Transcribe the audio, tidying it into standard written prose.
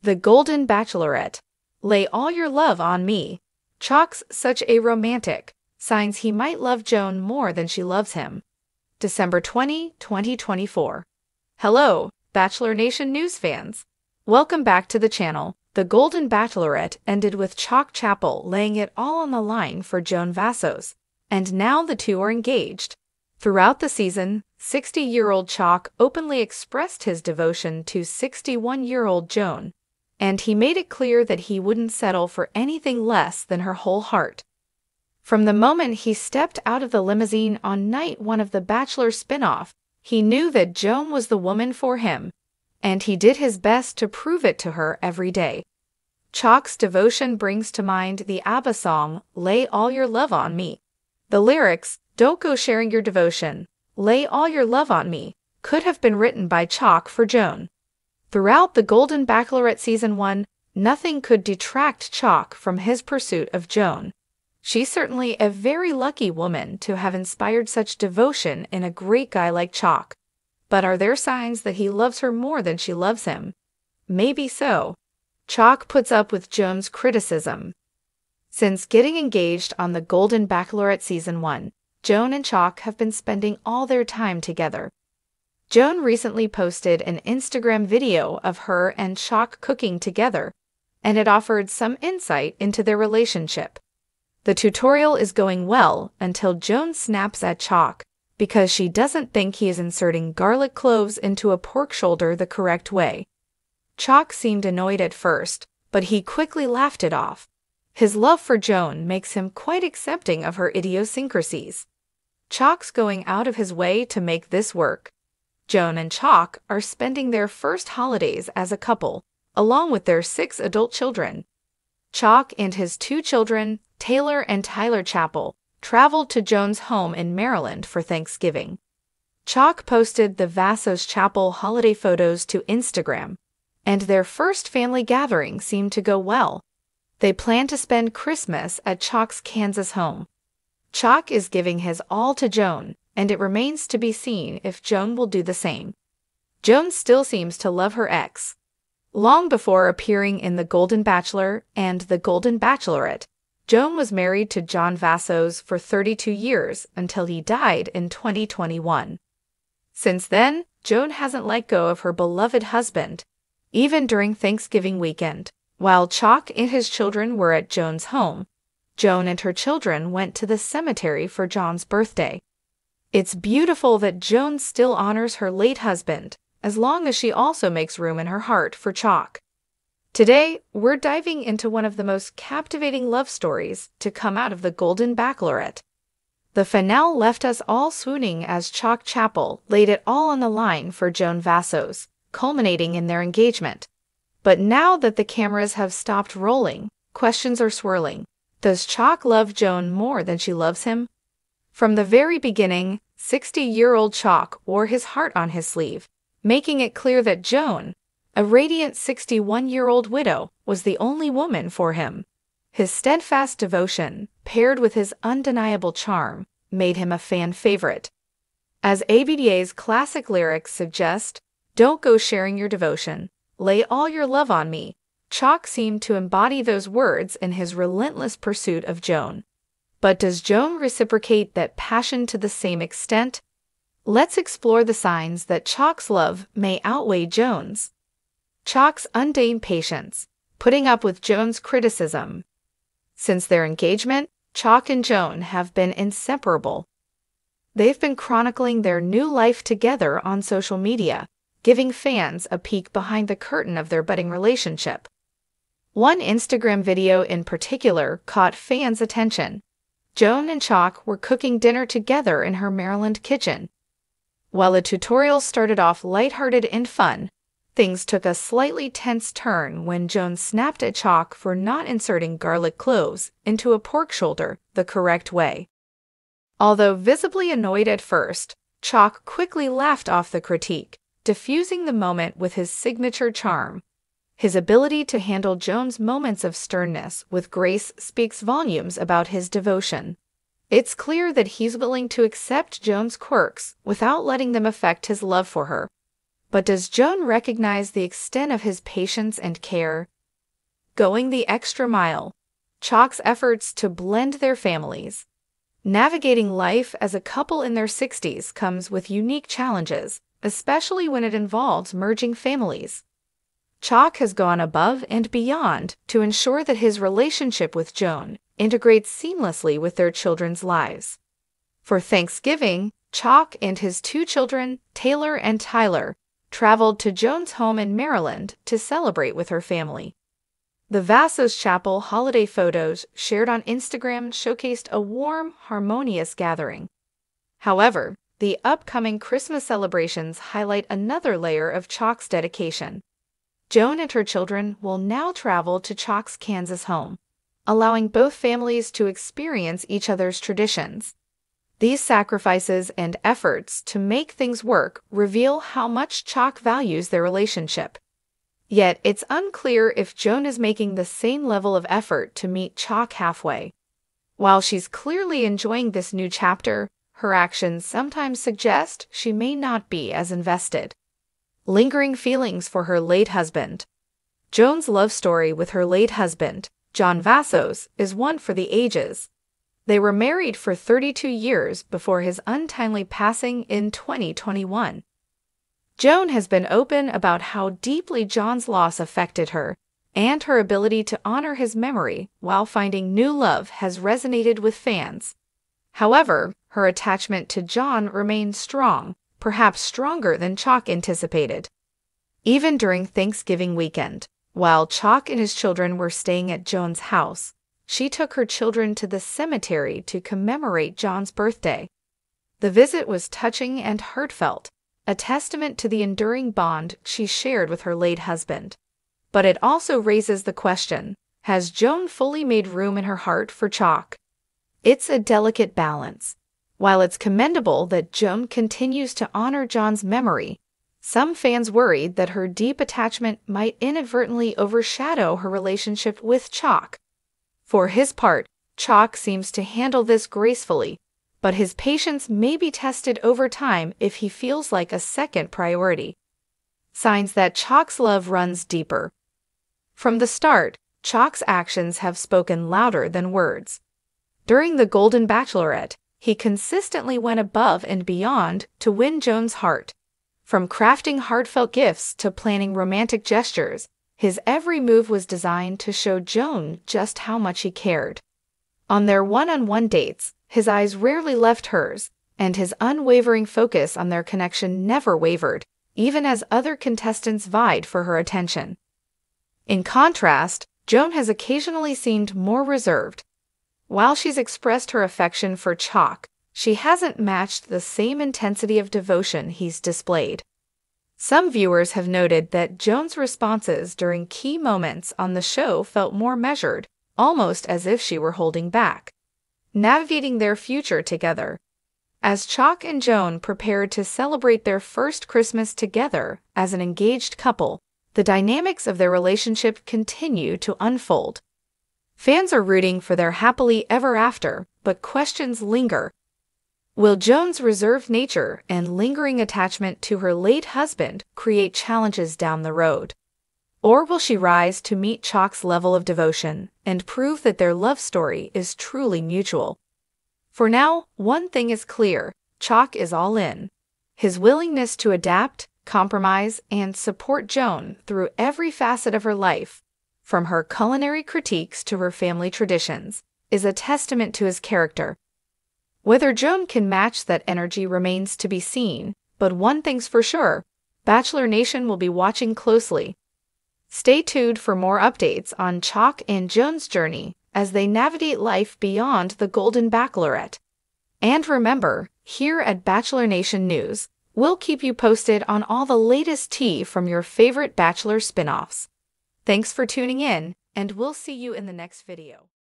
The Golden Bachelorette. Lay all your love on me. Chock's such a romantic. Signs he might love Joan more than she loves him. December 20, 2024. Hello, Bachelor Nation news fans. Welcome back to the channel. The Golden Bachelorette ended with Chock Chapel laying it all on the line for Joan Vassos, and now the two are engaged. Throughout the season, 60-year-old Chock openly expressed his devotion to 61-year-old Joan, and he made it clear that he wouldn't settle for anything less than her whole heart. From the moment he stepped out of the limousine on night one of the Bachelor spin-off, he knew that Joan was the woman for him, and he did his best to prove it to her every day. Chock's devotion brings to mind the ABBA song, Lay All Your Love on Me. The lyrics, "Don't go sharing your devotion, lay all your love on me," could have been written by Chock for Joan. Throughout the Golden Bachelorette Season 1, nothing could detract Chock from his pursuit of Joan. She's certainly a very lucky woman to have inspired such devotion in a great guy like Chock. But are there signs that he loves her more than she loves him? Maybe so. Chock puts up with Joan's criticism. Since getting engaged on the Golden Bachelorette Season 1, Joan and Chock have been spending all their time together. Joan recently posted an Instagram video of her and Chock cooking together, and it offered some insight into their relationship. The tutorial is going well until Joan snaps at Chock because she doesn't think he is inserting garlic cloves into a pork shoulder the correct way. Chock seemed annoyed at first, but he quickly laughed it off. His love for Joan makes him quite accepting of her idiosyncrasies. Chock's going out of his way to make this work. Joan and Chock are spending their first holidays as a couple, along with their 6 adult children. Chock and his 2 children, Taylor and Tyler Chapel, traveled to Joan's home in Maryland for Thanksgiving. Chock posted the Vassos Chapel holiday photos to Instagram, and their first family gathering seemed to go well. They plan to spend Christmas at Chock's Kansas home. Chock is giving his all to Joan, and it remains to be seen if Joan will do the same. Joan still seems to love her ex. Long before appearing in The Golden Bachelor and The Golden Bachelorette, Joan was married to John Vassos for 32 years until he died in 2021. Since then, Joan hasn't let go of her beloved husband, even during Thanksgiving weekend. While Chock and his children were at Joan's home, Joan and her children went to the cemetery for John's birthday. It's beautiful that Joan still honors her late husband, as long as she also makes room in her heart for Chock. Today, we're diving into one of the most captivating love stories to come out of the Golden Bachelorette. The finale left us all swooning as Chock Chapel laid it all on the line for Joan Vassos, culminating in their engagement. But now that the cameras have stopped rolling, questions are swirling. Does Chock love Joan more than she loves him? From the very beginning, 60-year-old Chock wore his heart on his sleeve, making it clear that Joan, a radiant 61-year-old widow, was the only woman for him. His steadfast devotion, paired with his undeniable charm, made him a fan favorite. As ABDA's classic lyrics suggest, "Don't go sharing your devotion, lay all your love on me," Chock seemed to embody those words in his relentless pursuit of Joan. But does Joan reciprocate that passion to the same extent? Let's explore the signs that Chock's love may outweigh Joan's. Chock's undying patience, putting up with Joan's criticism. Since their engagement, Chock and Joan have been inseparable. They've been chronicling their new life together on social media, giving fans a peek behind the curtain of their budding relationship. One Instagram video in particular caught fans' attention. Joan and Chock were cooking dinner together in her Maryland kitchen. While the tutorial started off lighthearted and fun, things took a slightly tense turn when Joan snapped at Chock for not inserting garlic cloves into a pork shoulder the correct way. Although visibly annoyed at first, Chock quickly laughed off the critique, diffusing the moment with his signature charm. His ability to handle Joan's moments of sternness with grace speaks volumes about his devotion. It's clear that he's willing to accept Joan's quirks without letting them affect his love for her. But does Joan recognize the extent of his patience and care? Going the extra mile. Chock's efforts to blend their families. Navigating life as a couple in their 60s comes with unique challenges, especially when it involves merging families. Chock has gone above and beyond to ensure that his relationship with Joan integrates seamlessly with their children's lives. For Thanksgiving, Chock and his 2 children, Taylor and Tyler, traveled to Joan's home in Maryland to celebrate with her family. The Vassos Chapel holiday photos shared on Instagram showcased a warm, harmonious gathering. However, the upcoming Christmas celebrations highlight another layer of Chock's dedication. Joan and her children will now travel to Chock's Kansas home, allowing both families to experience each other's traditions. These sacrifices and efforts to make things work reveal how much Chock values their relationship. Yet it's unclear if Joan is making the same level of effort to meet Chock halfway. While she's clearly enjoying this new chapter, her actions sometimes suggest she may not be as invested. Lingering feelings for her late husband. Joan's love story with her late husband, John Vassos, is one for the ages. They were married for 32 years before his untimely passing in 2021. Joan has been open about how deeply John's loss affected her, and her ability to honor his memory while finding new love has resonated with fans. However, her attachment to John remains strong, perhaps stronger than Chock anticipated. Even during Thanksgiving weekend, while Chock and his children were staying at Joan's house, she took her children to the cemetery to commemorate John's birthday. The visit was touching and heartfelt, a testament to the enduring bond she shared with her late husband. But it also raises the question, has Joan fully made room in her heart for Chock? It's a delicate balance. While it's commendable that Joan continues to honor John's memory, some fans worried that her deep attachment might inadvertently overshadow her relationship with Chock. For his part, Chock seems to handle this gracefully, but his patience may be tested over time if he feels like a second priority. Signs that Chock's love runs deeper. From the start, Chock's actions have spoken louder than words. During the Golden Bachelorette, he consistently went above and beyond to win Joan's heart. From crafting heartfelt gifts to planning romantic gestures, his every move was designed to show Joan just how much he cared. On their one-on-one dates, his eyes rarely left hers, and his unwavering focus on their connection never wavered, even as other contestants vied for her attention. In contrast, Joan has occasionally seemed more reserved. While she's expressed her affection for Chock, she hasn't matched the same intensity of devotion he's displayed. Some viewers have noted that Joan's responses during key moments on the show felt more measured, almost as if she were holding back. Navigating their future together. As Chock and Joan prepared to celebrate their first Christmas together as an engaged couple, the dynamics of their relationship continue to unfold. Fans are rooting for their happily ever after, but questions linger. Will Joan's reserved nature and lingering attachment to her late husband create challenges down the road? Or will she rise to meet Chock's level of devotion and prove that their love story is truly mutual? For now, one thing is clear, Chock is all in. His willingness to adapt, compromise, and support Joan through every facet of her life, from her culinary critiques to her family traditions, is a testament to his character. Whether Joan can match that energy remains to be seen, but one thing's for sure, Bachelor Nation will be watching closely. Stay tuned for more updates on Chock and Joan's journey as they navigate life beyond the Golden Bachelorette. And remember, here at Bachelor Nation News, we'll keep you posted on all the latest tea from your favorite Bachelor spin-offs. Thanks for tuning in, and we'll see you in the next video.